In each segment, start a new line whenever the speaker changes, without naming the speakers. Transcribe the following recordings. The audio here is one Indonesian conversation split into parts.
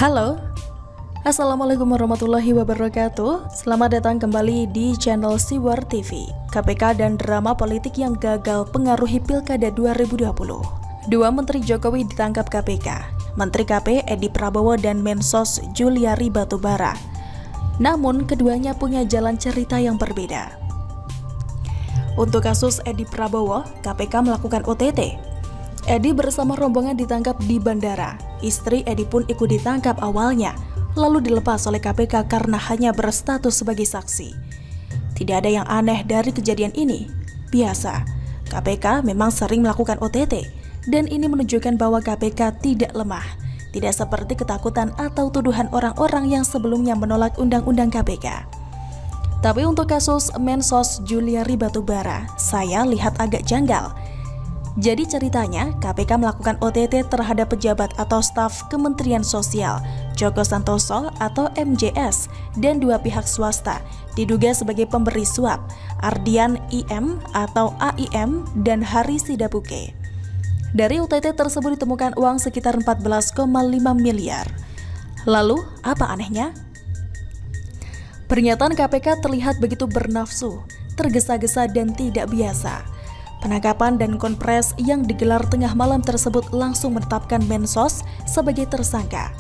Halo, Assalamualaikum warahmatullahi wabarakatuh. Selamat datang kembali di channel Siwar TV. KPK dan drama politik yang gagal pengaruhi Pilkada 2020. Dua Menteri Jokowi ditangkap KPK, Menteri KP Edi Prabowo dan Mensos Juliari Batubara. Namun keduanya punya jalan cerita yang berbeda. Untuk kasus Edi Prabowo, KPK melakukan OTT. Edi bersama rombongan ditangkap di bandara. Istri Edi pun ikut ditangkap awalnya, lalu dilepas oleh KPK karena hanya berstatus sebagai saksi. Tidak ada yang aneh dari kejadian ini. Biasa, KPK memang sering melakukan OTT, dan ini menunjukkan bahwa KPK tidak lemah. Tidak seperti ketakutan atau tuduhan orang-orang yang sebelumnya menolak Undang-Undang KPK. Tapi untuk kasus Mensos Juliari Batubara, saya lihat agak janggal. Jadi ceritanya, KPK melakukan OTT terhadap pejabat atau staf Kementerian Sosial, Joko Santoso atau MJS, dan dua pihak swasta, diduga sebagai pemberi suap, Ardian IM atau AIM, dan Hari Sidabuke. Dari OTT tersebut ditemukan uang sekitar 14,5 miliar. Lalu, apa anehnya? Pernyataan KPK terlihat begitu bernafsu, tergesa-gesa dan tidak biasa. Penangkapan dan konpres yang digelar tengah malam tersebut langsung menetapkan Mensos sebagai tersangka.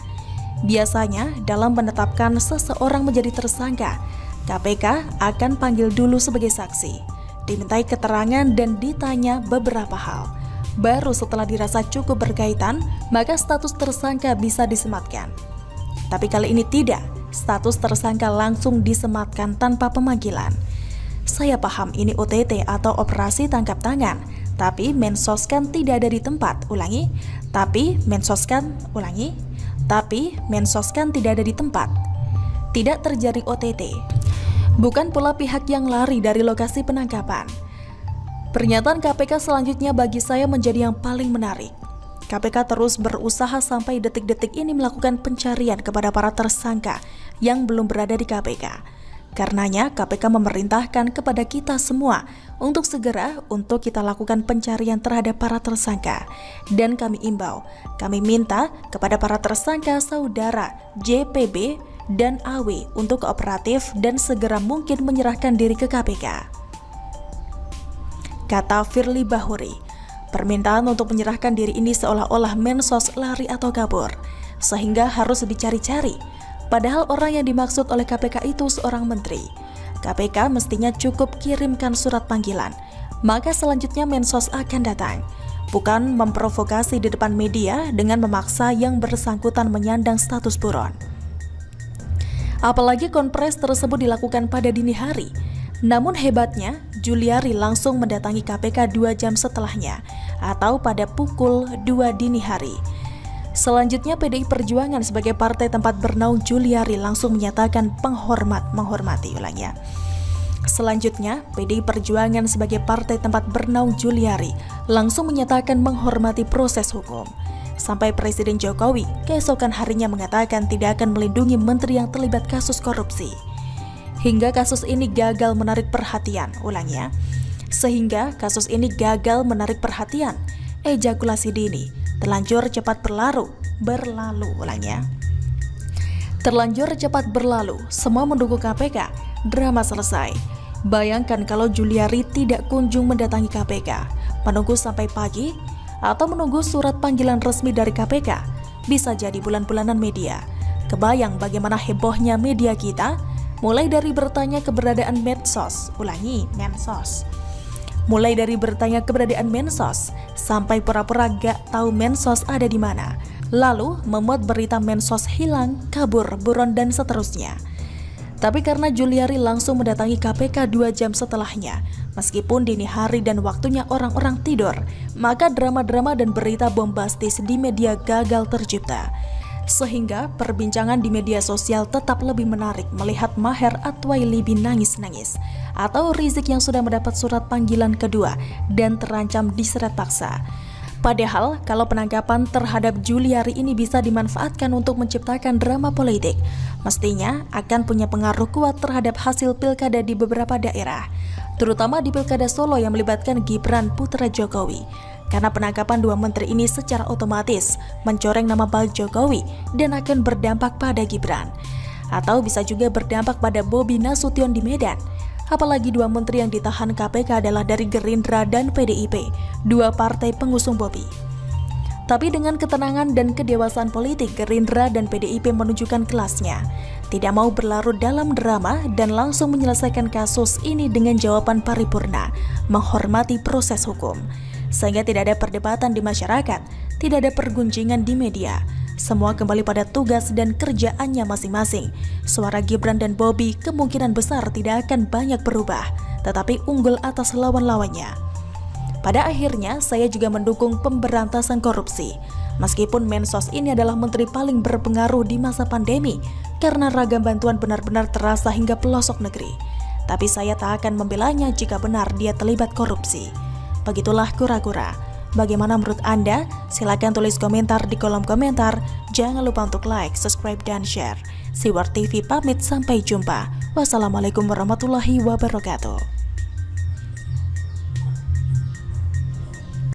Biasanya, dalam menetapkan seseorang menjadi tersangka, KPK akan panggil dulu sebagai saksi, dimintai keterangan dan ditanya beberapa hal. Baru setelah dirasa cukup berkaitan, maka status tersangka bisa disematkan. Tapi kali ini tidak, status tersangka langsung disematkan tanpa pemanggilan. Saya paham ini OTT atau operasi tangkap tangan, tapi Mensos kan tidak ada di tempat. Tapi Mensos kan tidak ada di tempat. Tidak terjadi OTT. Bukan pula pihak yang lari dari lokasi penangkapan. Pernyataan KPK selanjutnya bagi saya menjadi yang paling menarik. KPK terus berusaha sampai detik-detik ini melakukan pencarian kepada para tersangka yang belum berada di KPK. Karenanya KPK memerintahkan kepada kita semua untuk segera kita lakukan pencarian terhadap para tersangka. Dan kami imbau, kami minta kepada para tersangka saudara JPB dan AW untuk kooperatif dan segera mungkin menyerahkan diri ke KPK. Kata Firly Bahuri, permintaan untuk menyerahkan diri ini seolah-olah Mensos lari atau kabur, sehingga harus dicari-cari. Padahal orang yang dimaksud oleh KPK itu seorang menteri. KPK mestinya cukup kirimkan surat panggilan, maka selanjutnya Mensos akan datang. Bukan memprovokasi di depan media dengan memaksa yang bersangkutan menyandang status buron. Apalagi konpres tersebut dilakukan pada dini hari. Namun hebatnya, Juliari langsung mendatangi KPK 2 jam setelahnya, atau pada pukul 2 dini hari. Selanjutnya PDI Perjuangan sebagai partai tempat bernaung Juliari langsung menyatakan menghormati. Selanjutnya PDI Perjuangan sebagai partai tempat bernaung Juliari langsung menyatakan menghormati proses hukum. Sampai Presiden Jokowi keesokan harinya mengatakan tidak akan melindungi menteri yang terlibat kasus korupsi. Hingga kasus ini gagal menarik perhatian, Sehingga kasus ini gagal menarik perhatian. Ejakulasi dini terlanjur cepat berlalu, Terlanjur cepat berlalu, semua mendukung KPK, drama selesai. Bayangkan kalau Juliari tidak kunjung mendatangi KPK, menunggu sampai pagi, atau menunggu surat panggilan resmi dari KPK, bisa jadi bulan-bulanan media. Kebayang bagaimana hebohnya media kita, mulai dari bertanya keberadaan Mensos, Mulai dari bertanya keberadaan Mensos, sampai pura-pura gak tahu Mensos ada di mana. Lalu memuat berita Mensos hilang, kabur, buron, dan seterusnya. Tapi karena Juliari langsung mendatangi KPK 2 jam setelahnya, meskipun dini hari dan waktunya orang-orang tidur, maka drama-drama dan berita bombastis di media gagal tercipta. Sehingga perbincangan di media sosial tetap lebih menarik melihat Maher Atwailibi nangis-nangis, atau Rizik yang sudah mendapat surat panggilan kedua dan terancam diseret paksa. Padahal kalau penangkapan terhadap Juliari ini bisa dimanfaatkan untuk menciptakan drama politik, mestinya akan punya pengaruh kuat terhadap hasil pilkada di beberapa daerah, terutama di Pilkada Solo yang melibatkan Gibran putra Jokowi. karena penangkapan dua menteri ini secara otomatis mencoreng nama baik Jokowi dan akan berdampak pada Gibran. Atau bisa juga berdampak pada Bobi Nasution di Medan. Apalagi dua menteri yang ditahan KPK adalah dari Gerindra dan PDIP, dua partai pengusung Bobi. Tapi dengan ketenangan dan kedewasaan politik, Gerindra dan PDIP menunjukkan kelasnya. Tidak mau berlarut dalam drama dan langsung menyelesaikan kasus ini dengan jawaban paripurna, menghormati proses hukum. Sehingga tidak ada perdebatan di masyarakat, tidak ada pergunjingan di media. Semua kembali pada tugas dan kerjaannya masing-masing. Suara Gibran dan Bobi kemungkinan besar tidak akan banyak berubah, tetapi unggul atas lawan-lawannya. Pada akhirnya, saya juga mendukung pemberantasan korupsi. Meskipun Mensos ini adalah menteri paling berpengaruh di masa pandemi, karena ragam bantuan benar-benar terasa hingga pelosok negeri. Tapi saya tak akan membelanya jika benar dia terlibat korupsi. Begitulah kura-kura. Bagaimana menurut Anda? Silakan tulis komentar di kolom komentar. Jangan lupa untuk like, subscribe, dan share. Siwar TV pamit, sampai jumpa. Wassalamualaikum warahmatullahi wabarakatuh.